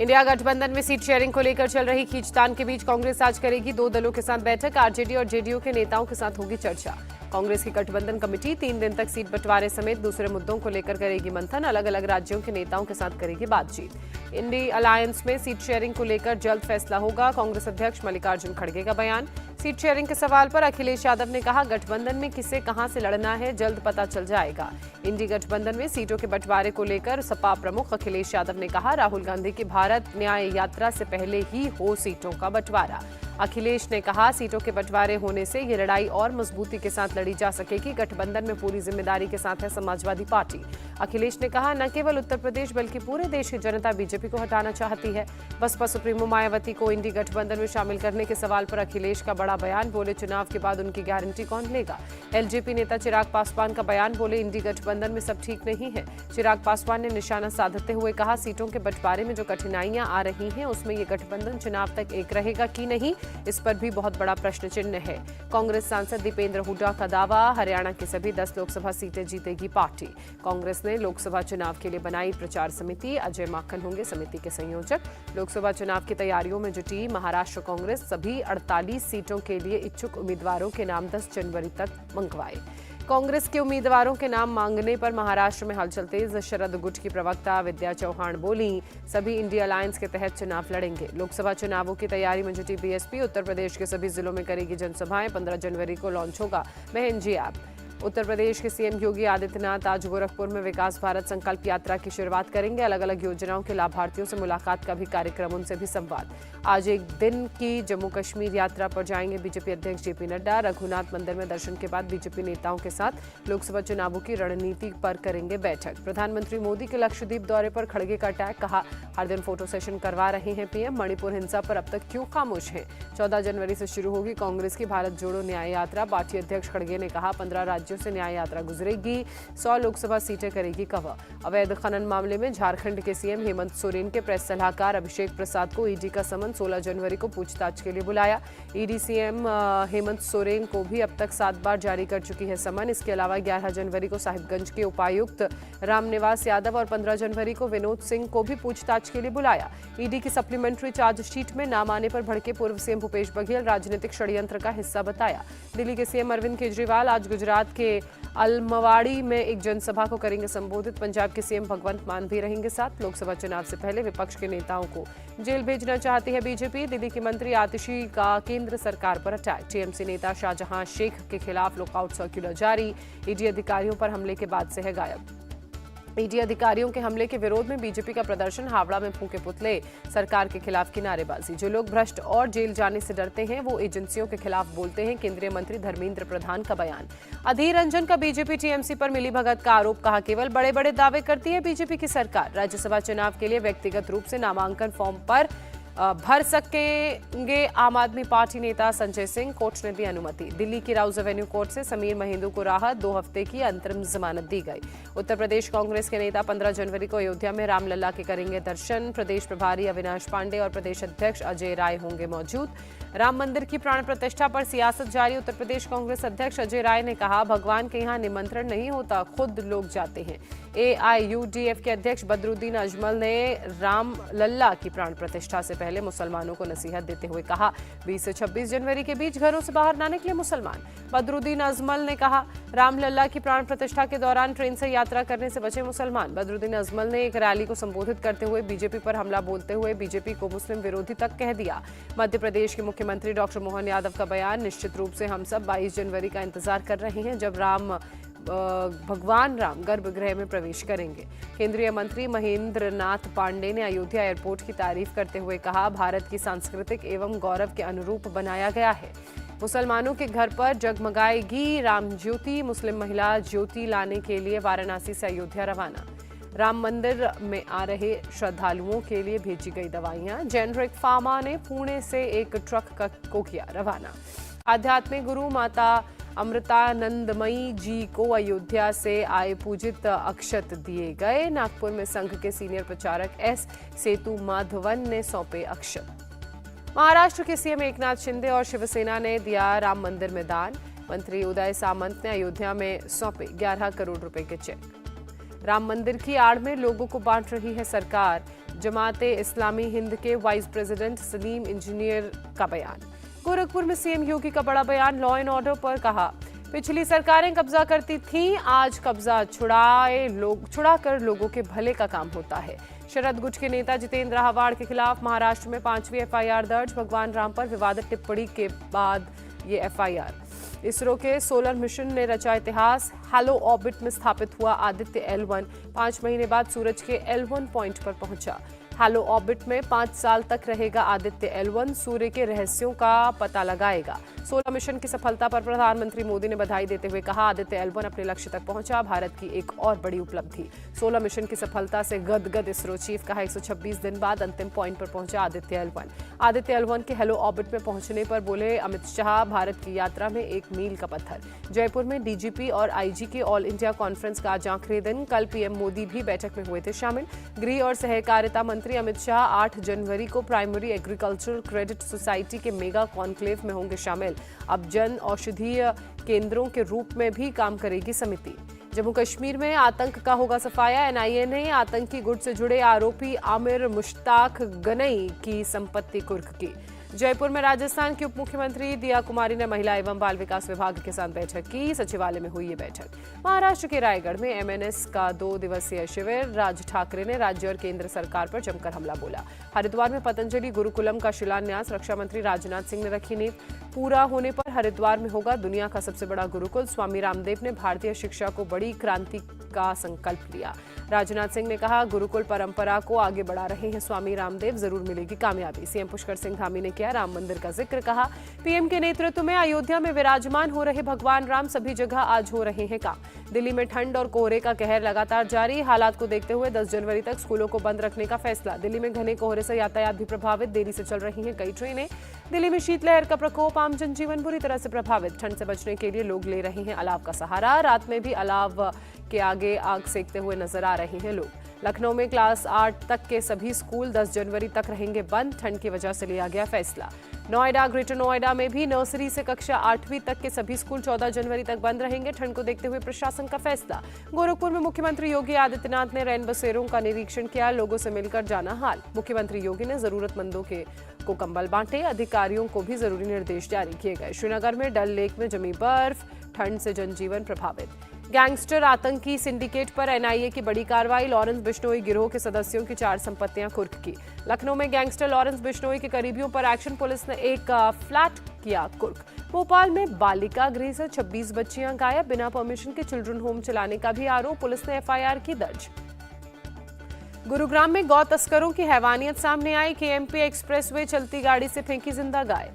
India गठबंधन में seat sharing को लेकर चल रही खींचतान के बीच कांग्रेस आज करेगी 2 दलों के साथ बैठक। आरजेडी और जेडीयू के नेताओं के साथ होगी चर्चा। कांग्रेस की गठबंधन कमेटी 3 दिन तक सीट बंटवारे समेत दूसरे मुद्दों को लेकर करेगी मंथन। अलग अलग राज्यों के नेताओं के साथ करेगी बातचीत। इंडी अलायंस में सीट शेयरिंग को लेकर जल्द फैसला होगा। कांग्रेस अध्यक्ष मल्लिकार्जुन खड़गे का बयान। सीट शेयरिंग के सवाल पर अखिलेश यादव ने कहा, गठबंधन में किसे कहां से लड़ना है जल्द पता चल जाएगा। इंडी गठबंधन में सीटों के बंटवारे को लेकर सपा प्रमुख अखिलेश यादव ने कहा, राहुल गांधी की भारत न्याय यात्रा से पहले ही हो सीटों का बंटवारा। अखिलेश ने कहा, सीटों के बंटवारे होने से ये लड़ाई और मजबूती के साथ लड़ी जा सकेगी। गठबंधन में पूरी जिम्मेदारी के साथ है समाजवादी पार्टी। अखिलेश ने कहा, न केवल उत्तर प्रदेश बल्कि पूरे देश की जनता बीजेपी को हटाना चाहती है। बसपा सुप्रीमो मायावती को इंडी गठबंधन में शामिल करने के सवाल पर अखिलेश का बड़ा बयान। बोले, चुनाव के बाद उनकी गारंटी कौन लेगा। एलजेपी नेता चिराग पासवान का बयान। बोले, इंडी गठबंधन में सब ठीक नहीं है। चिराग पासवान ने निशाना साधते हुए कहा, सीटों के बंटवारे में जो कठिनाइयां आ रही हैं उसमें ये गठबंधन चुनाव तक एक रहेगा कि नहीं, इस पर भी बहुत बड़ा प्रश्न चिन्ह है। कांग्रेस सांसद दीपेंद्र हुड्डा का दावा, हरियाणा की सभी 10 लोकसभा सीटें जीतेगी पार्टी। कांग्रेस ने लोकसभा चुनाव के लिए बनाई प्रचार समिति। अजय माखन होंगे समिति के संयोजक। लोकसभा चुनाव की तैयारियों में जुटी महाराष्ट्र कांग्रेस सभी 48 सीटों के लिए इच्छुक उम्मीदवारों के नाम 10 जनवरी तक मंगवाए। कांग्रेस के उम्मीदवारों के नाम मांगने पर महाराष्ट्र में हलचल तेज। शरद गुट की प्रवक्ता विद्या चौहान बोली, सभी इंडिया अलायंस के तहत चुनाव लड़ेंगे। लोकसभा चुनावों की तैयारी में जुटी बीएसपी। उत्तर प्रदेश के सभी जिलों में करेगी जनसभाएं। 15 जनवरी को लॉन्च होगा बहनजी ऐप। उत्तर प्रदेश के सीएम योगी आदित्यनाथ आज गोरखपुर में विकास भारत संकल्प यात्रा की शुरुआत करेंगे। अलग अलग योजनाओं के लाभार्थियों से मुलाकात का भी कार्यक्रम, उनसे भी संवाद। आज एक दिन की जम्मू कश्मीर यात्रा पर जाएंगे बीजेपी अध्यक्ष जेपी नड्डा। रघुनाथ मंदिर में दर्शन के बाद बीजेपी नेताओं के साथ लोकसभा चुनावों की रणनीति पर करेंगे बैठक। प्रधानमंत्री मोदी के लक्षद्वीप दौरे पर खड़गे का अटैक। कहा, हर दिन फोटो सेशन करवा रहे हैं पीएम। मणिपुर हिंसा पर अब तक क्यों खामोश हैं। 14 जनवरी से शुरू होगी कांग्रेस की भारत जोड़ो न्याय यात्रा। पार्टी अध्यक्ष खड़गे ने कहा, 15 राज्यों से न्याय यात्रा गुजरेगी। 100 लोकसभा सीटें करेगी कवर। अवैध खनन मामले में झारखंड के सीएम हेमंत सोरेन के प्रेस सलाहकार अभिषेक प्रसाद को ईडी का समन। 16 जनवरी को पूछताछ के लिए बुलाया। ईडी सीएम हेमंत सोरेन को भी अब तक 7 बार जारी कर चुकी है समन। इसके अलावा 11 जनवरी को साहिबगंज के उपायुक्त रामनिवास यादव और 15 जनवरी को विनोद सिंह को भी पूछताछ के लिए बुलाया। ईडी की सप्लीमेंट्री चार्जशीट में नाम आने पर भड़के पूर्व सीएम भूपेश बघेल राजनीतिक षड्यंत्र का हिस्सा बताया। दिल्ली के सीएम अरविंद केजरीवाल आज गुजरात के अलमवाड़ी में एक जनसभा को करेंगे संबोधित। पंजाब के सीएम भगवंत मान भी रहेंगे साथ। लोकसभा चुनाव से पहले विपक्ष के नेताओं को जेल भेजना चाहती है बीजेपी। दिल्ली की मंत्री आतिशी का केंद्र सरकार पर अटैक। टीएमसी नेता शाहजहां शेख के खिलाफ लुकआउट सर्कुलर जारी। ईडी अधिकारियों पर हमले के बाद से है गायब। ईडी अधिकारियों के हमले के विरोध में बीजेपी का प्रदर्शन। हावड़ा में फूंके पुतले, सरकार के खिलाफ की नारेबाजी। जो लोग भ्रष्ट और जेल जाने से डरते हैं वो एजेंसियों के खिलाफ बोलते हैं। केंद्रीय मंत्री धर्मेंद्र प्रधान का बयान। अधीर रंजन का बीजेपी टीएमसी पर मिलीभगत का आरोप। कहा, केवल बड़े बड़े दावे करती है बीजेपी की सरकार। राज्यसभा चुनाव के लिए व्यक्तिगत रूप से नामांकन फॉर्म पर भर सकेंगे आम आदमी पार्टी नेता संजय सिंह। कोर्ट ने दी अनुमति। दिल्ली की राउज एवेन्यू कोर्ट से समीर महिंदू को राहत। 2 हफ्ते की अंतरिम जमानत दी गई। उत्तर प्रदेश कांग्रेस के नेता 15 जनवरी को अयोध्या में रामलला के करेंगे दर्शन। प्रदेश प्रभारी अविनाश पांडे और प्रदेश अध्यक्ष अजय राय होंगे मौजूद। राम मंदिर की प्राण प्रतिष्ठा पर सियासत जारी। उत्तर प्रदेश कांग्रेस अध्यक्ष अजय राय ने कहा, भगवान के यहाँ निमंत्रण नहीं होता, खुद लोग जाते हैं। एआईयूडीएफ के अध्यक्ष बदरुद्दीन अजमल ने राम लल्ला की प्राण प्रतिष्ठा से पहले मुसलमानों को नसीहत देते हुए कहा, 20 से 26 जनवरी के बीच घरों से बाहर न निकले मुसलमान। बदरुद्दीन अजमल ने कहा, राम लल्ला की प्राण प्रतिष्ठा के दौरान ट्रेन से यात्रा करने से बचे मुसलमान। बदरुद्दीन अजमल ने एक रैली को संबोधित करते हुए बीजेपी पर हमला बोलते हुए बीजेपी को मुस्लिम विरोधी तक कह दिया। मध्य प्रदेश के मुख्यमंत्री डॉक्टर मोहन यादव का बयान। निश्चित रूप से हम सब 22 जनवरी का इंतजार कर रहे हैं जब भगवान राम गर्भगृह में प्रवेश करेंगे। केंद्रीय मंत्री महेंद्र नाथ पांडे ने अयोध्या एयरपोर्ट की तारीफ करते हुए कहा, भारत की सांस्कृतिक एवं गौरव के अनुरूप बनाया गया है। मुसलमानों के घर पर जगमगाएगी राम ज्योति। मुस्लिम महिला ज्योति लाने के लिए वाराणसी से अयोध्या रवाना। राम मंदिर में आ रहे श्रद्धालुओं के लिए भेजी गई दवाइयां। जेनरिक फार्मा ने पुणे से एक ट्रक को किया रवाना। आध्यात्मिक गुरु माता अमृतानंदमयी जी को अयोध्या से आए पूजित अक्षत दिए गए। नागपुर में संघ के सीनियर प्रचारक एस सेतु माधवन ने सौंपे अक्षत। महाराष्ट्र के सीएम एकनाथ शिंदे और शिवसेना ने दिया राम मंदिर में दान। मंत्री उदय सामंत ने अयोध्या में सौंपे 11 करोड़ रुपए के चेक। राम मंदिर की आड़ में लोगों को बांट रही है सरकार। जमाते इस्लामी हिंद के वाइस प्रेसिडेंट सलीम इंजीनियर का बयान। गोरखपुर में सीएम योगी का बड़ा बयान, लॉ एंड ऑर्डर पर कहा, पिछली सरकारें कब्जा करती थीं, आज कब्जा छुड़ाकर लोगों के भले का काम होता है। शरद गुट के नेता जितेंद्र हावाड़ के खिलाफ महाराष्ट्र में 5वीं एफआईआर दर्ज, भगवान राम पर विवादित टिप्पणी के बाद ये एफआईआर। इसरो के सोलर मिशन ने रचा इतिहास, हैलो ऑर्बिट में स्थापित हुआ आदित्य L1 5 महीने बाद सूरज के L1 पॉइंट पर पहुंचा। हैलो ऑर्बिट में 5 साल तक रहेगा आदित्य L1, सूर्य के रहस्यों का पता लगाएगा। सोलर मिशन की सफलता पर प्रधानमंत्री मोदी ने बधाई देते हुए कहा, आदित्य L1 अपने लक्ष्य तक पहुंचा, भारत की एक और बड़ी उपलब्धि। सोलर मिशन की सफलता से गदगद इसरो चीफ, कहा 126 दिन बाद अंतिम पॉइंट पर पहुंचा आदित्य L1। आदित्य L1 के हेलो ऑर्बिट में पहुंचने पर बोले अमित शाह, भारत की यात्रा में एक मील का पत्थर। जयपुर में डीजीपी और आईजी की ऑल इंडिया कॉन्फ्रेंस का आज आखिरी दिन, कल पीएम मोदी भी बैठक में हुए थे शामिल। गृह और सहकारिता मंत्री अमित शाह 8 जनवरी को प्राइमरी एग्रीकल्चरल क्रेडिट सोसाइटी के मेगा कॉन्क्लेव में होंगे शामिल। अब जन औषधीय केंद्रों के रूप में भी काम करेगी समिति। जम्मू कश्मीर में आतंक का होगा सफाया, एनआईए ने आतंकी गुट से जुड़े आरोपी आमिर मुश्ताक गनई की संपत्ति कुर्क की। जयपुर में राजस्थान की उप मुख्यमंत्री दिया कुमारी ने महिला एवं बाल विकास विभाग के साथ बैठक की, सचिवालय में हुई ये बैठक। महाराष्ट्र के रायगढ़ में एमएनएस का 2 दिवसीय शिविर, राज ठाकरे ने राज्य और केंद्र सरकार पर जमकर हमला बोला। हरिद्वार में पतंजलि गुरुकुलम का शिलान्यास, रक्षा मंत्री राजनाथ सिंह ने रखी नींव। पूरा होने पर हरिद्वार में होगा दुनिया का सबसे बड़ा गुरुकुल, स्वामी रामदेव ने भारतीय शिक्षा को बड़ी क्रांति का संकल्प लिया। राजनाथ सिंह ने कहा, गुरुकुल परंपरा को आगे बढ़ा रहे हैं स्वामी रामदेव, जरूर मिलेगी कामयाबी। सीएम पुष्कर सिंह धामी ने किया राम मंदिर का जिक्र, कहा पीएम के नेतृत्व में अयोध्या में विराजमान हो रहे भगवान राम सभी जगह आज हो रहे हैं काम। दिल्ली में ठंड और कोहरे का कहर लगातार जारी, हालात को देखते हुए 10 जनवरी तक स्कूलों को बंद रखने का फैसला। दिल्ली में घने कोहरे से यातायात भी प्रभावित, देरी से चल रही हैं कई ट्रेनें। दिल्ली में शीतलहर का प्रकोप, आम जनजीवन बुरी तरह से प्रभावित। ठंड से बचने के लिए लोग ले रहे हैं अलाव का सहारा, रात में भी अलाव के आगे आग सेकते हुए नजर आ रहे हैं लोग। लखनऊ में क्लास 8 तक के सभी स्कूल 10 जनवरी तक रहेंगे बंद, ठंड की वजह से लिया गया फैसला। नोएडा, ग्रेटर नोएडा में भी नर्सरी से कक्षा 8वीं तक के सभी स्कूल 14 जनवरी तक बंद रहेंगे, ठंड को देखते हुए प्रशासन का फैसला। गोरखपुर में मुख्यमंत्री योगी आदित्यनाथ ने रैन बसेरों का निरीक्षण किया, लोगों से मिलकर जाना हाल। मुख्यमंत्री योगी ने जरूरतमंदों को कंबल बांटे, अधिकारियों को भी जरूरी निर्देश जारी किए गए। श्रीनगर में डल लेक में जमी बर्फ, ठंड से जनजीवन प्रभावित। गैंगस्टर आतंकी सिंडिकेट पर एनआईए की बड़ी कार्रवाई, लॉरेंस बिश्नोई गिरोह के सदस्यों की 4 संपत्तियां कुर्क की। लखनऊ में गैंगस्टर लॉरेंस बिश्नोई के करीबियों पर एक्शन, पुलिस ने एक फ्लैट किया कुर्क। भोपाल में बालिका गृह से 26 बच्चियां गायब, बिना परमिशन के चिल्ड्रन होम चलाने का भी आरोप, पुलिस ने एफआईआर की दर्ज। गुरुग्राम में गौ तस्करों की हैवानियत सामने आई, केएमपी एक्सप्रेसवे चलती गाड़ी से फेंकी जिंदा गाय।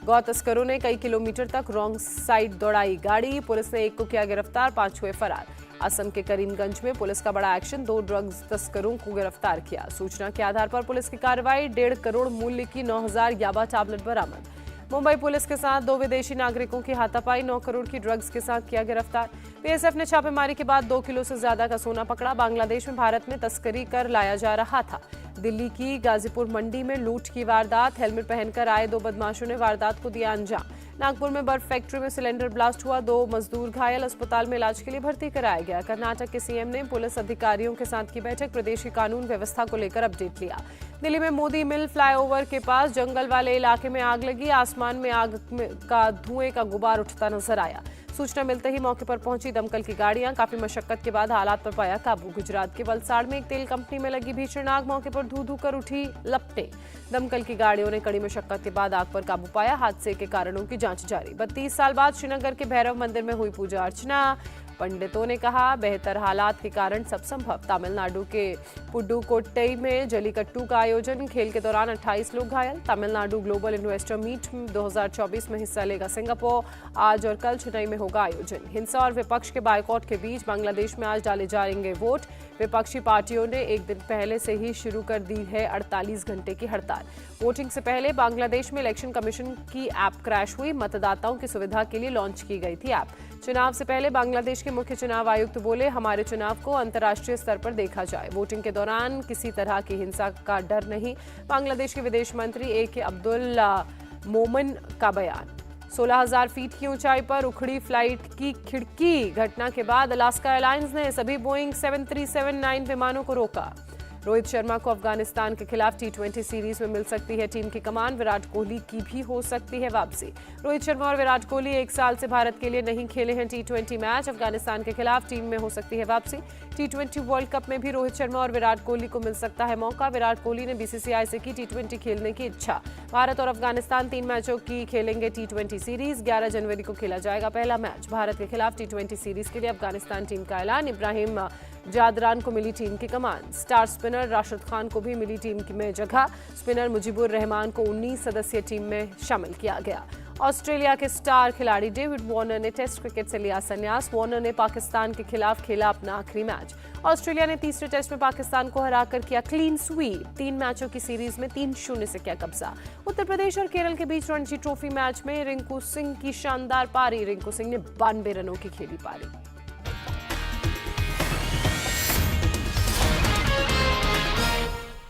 गौ तस्करों ने कई किलोमीटर तक रॉन्ग साइड दौड़ाई गाड़ी, पुलिस ने एक को किया गिरफ्तार, 5 हुए फरार। असम के करीमगंज में पुलिस का बड़ा एक्शन, 2 ड्रग्स तस्करों को गिरफ्तार किया। सूचना के आधार पर पुलिस की कार्रवाई, 1.5 करोड़ मूल्य की 9000 याबा टैबलेट बरामद। मुंबई पुलिस के साथ 2 विदेशी नागरिकों की हाथापाई, 9 करोड़ की ड्रग्स के साथ किया गिरफ्तार। बीएसएफ ने छापेमारी के बाद 2 किलो से ज्यादा का सोना पकड़ा, बांग्लादेश में भारत में तस्करी कर लाया जा रहा था। दिल्ली की गाजीपुर मंडी में लूट की वारदात, हेलमेट पहनकर आए 2 बदमाशों ने वारदात को दिया अंजाम। नागपुर में बर्फ फैक्ट्री में सिलेंडर ब्लास्ट हुआ, 2 मजदूर घायल, अस्पताल में इलाज के लिए भर्ती कराया गया। कर्नाटक के सीएम ने पुलिस अधिकारियों के साथ की बैठक, प्रदेश की कानून व्यवस्था को लेकर अपडेट लिया। दिल्ली में मोदी मिल फ्लाईओवर के पास जंगल वाले इलाके में आग लगी, आसमान में आग का धुएं का गुबार उठता नजर आया। सूचना मिलते ही मौके पर पहुंची दमकल की गाड़ियां, काफी मशक्कत के बाद हालात पर पाया काबू। गुजरात के वलसाड़ में एक तेल कंपनी में लगी भीषण आग, मौके पर धू धू कर उठी लपटें। दमकल की गाड़ियों ने कड़ी मशक्कत के बाद आग पर काबू पाया, हादसे के कारणों की जांच जारी। 32 साल बाद श्रीनगर के भैरव मंदिर में हुई पूजा अर्चना, पंडितों ने कहा बेहतर हालात के कारण सब संभव। तमिलनाडु के पुडुकोट्टई में जलीकट्टू का आयोजन, खेल के दौरान 28 लोग घायल। तमिलनाडु ग्लोबल इन्वेस्टर मीट 2024 में हिस्सा लेगा सिंगापुर, आज और कल चेन्नई में होगा आयोजन। हिंसा और विपक्ष के बायकॉट के बीच बांग्लादेश में आज डाले जाएंगे वोट, विपक्षी पार्टियों ने एक दिन पहले से ही शुरू कर दी है 48 घंटे की हड़ताल। वोटिंग से पहले बांग्लादेश में इलेक्शन कमीशन की ऐप क्रैश हुई, मतदाताओं की सुविधा के लिए लॉन्च की गई थी ऐप। चुनाव से पहले बांग्लादेश के मुख्य चुनाव आयुक्त बोले हमारे चुनाव को अंतर्राष्ट्रीय स्तर पर देखा जाए, वोटिंग के दौरान किसी तरह की हिंसा का डर नहीं। बांग्लादेश के विदेश मंत्री AK अब्दुल मोमन का बयान। 16,000 फीट की ऊंचाई पर उखड़ी फ्लाइट की खिड़की, घटना के बाद अलास्का एयरलाइंस ने सभी बोइंग 737-9 विमानों को रोका। रोहित शर्मा को अफगानिस्तान के खिलाफ टी20 सीरीज में मिल सकती है टीम की कमान। विराट कोहली की भी हो सकती है वापसी। रोहित शर्मा और विराट कोहली 1 साल से भारत के लिए नहीं खेले हैं टी20 मैच। अफगानिस्तान के खिलाफ टीम में हो सकती है वापसी। टी20 वर्ल्ड कप में भी रोहित शर्मा और विराट कोहली को मिल सकता है मौका। विराट कोहली ने बीसीसीआई से की टी20 खेलने की इच्छा। भारत और अफगानिस्तान 3 मैचों की खेलेंगे टी20 सीरीज। 11 जनवरी को खेला जाएगा पहला मैच। भारत के खिलाफ टी20 सीरीज के लिए अफगानिस्तान टीम का ऐलान। इब्राहिम जादरान को मिली टीम की कमान। स्टार स्पिनर राशिद खान को भी मिली टीम में जगह। स्पिनर मुजीबुर रहमान को 19 सदस्यीय टीम में शामिल किया गया। ऑस्ट्रेलिया के स्टार खिलाड़ी डेविड वार्नर ने टेस्ट क्रिकेट से लिया संन्यास। वार्नर ने पाकिस्तान के खिलाफ खेला अपना आखिरी मैच। ऑस्ट्रेलिया ने तीसरे टेस्ट में पाकिस्तान को हराकर किया क्लीन स्वीप। 3 मैचों की सीरीज में 3-0 से किया कब्जा। उत्तर प्रदेश और केरल के बीच रणजी ट्रॉफी मैच में रिंकू सिंह की शानदार पारी। रिंकू सिंह ने 92 रनों की खेली पारी।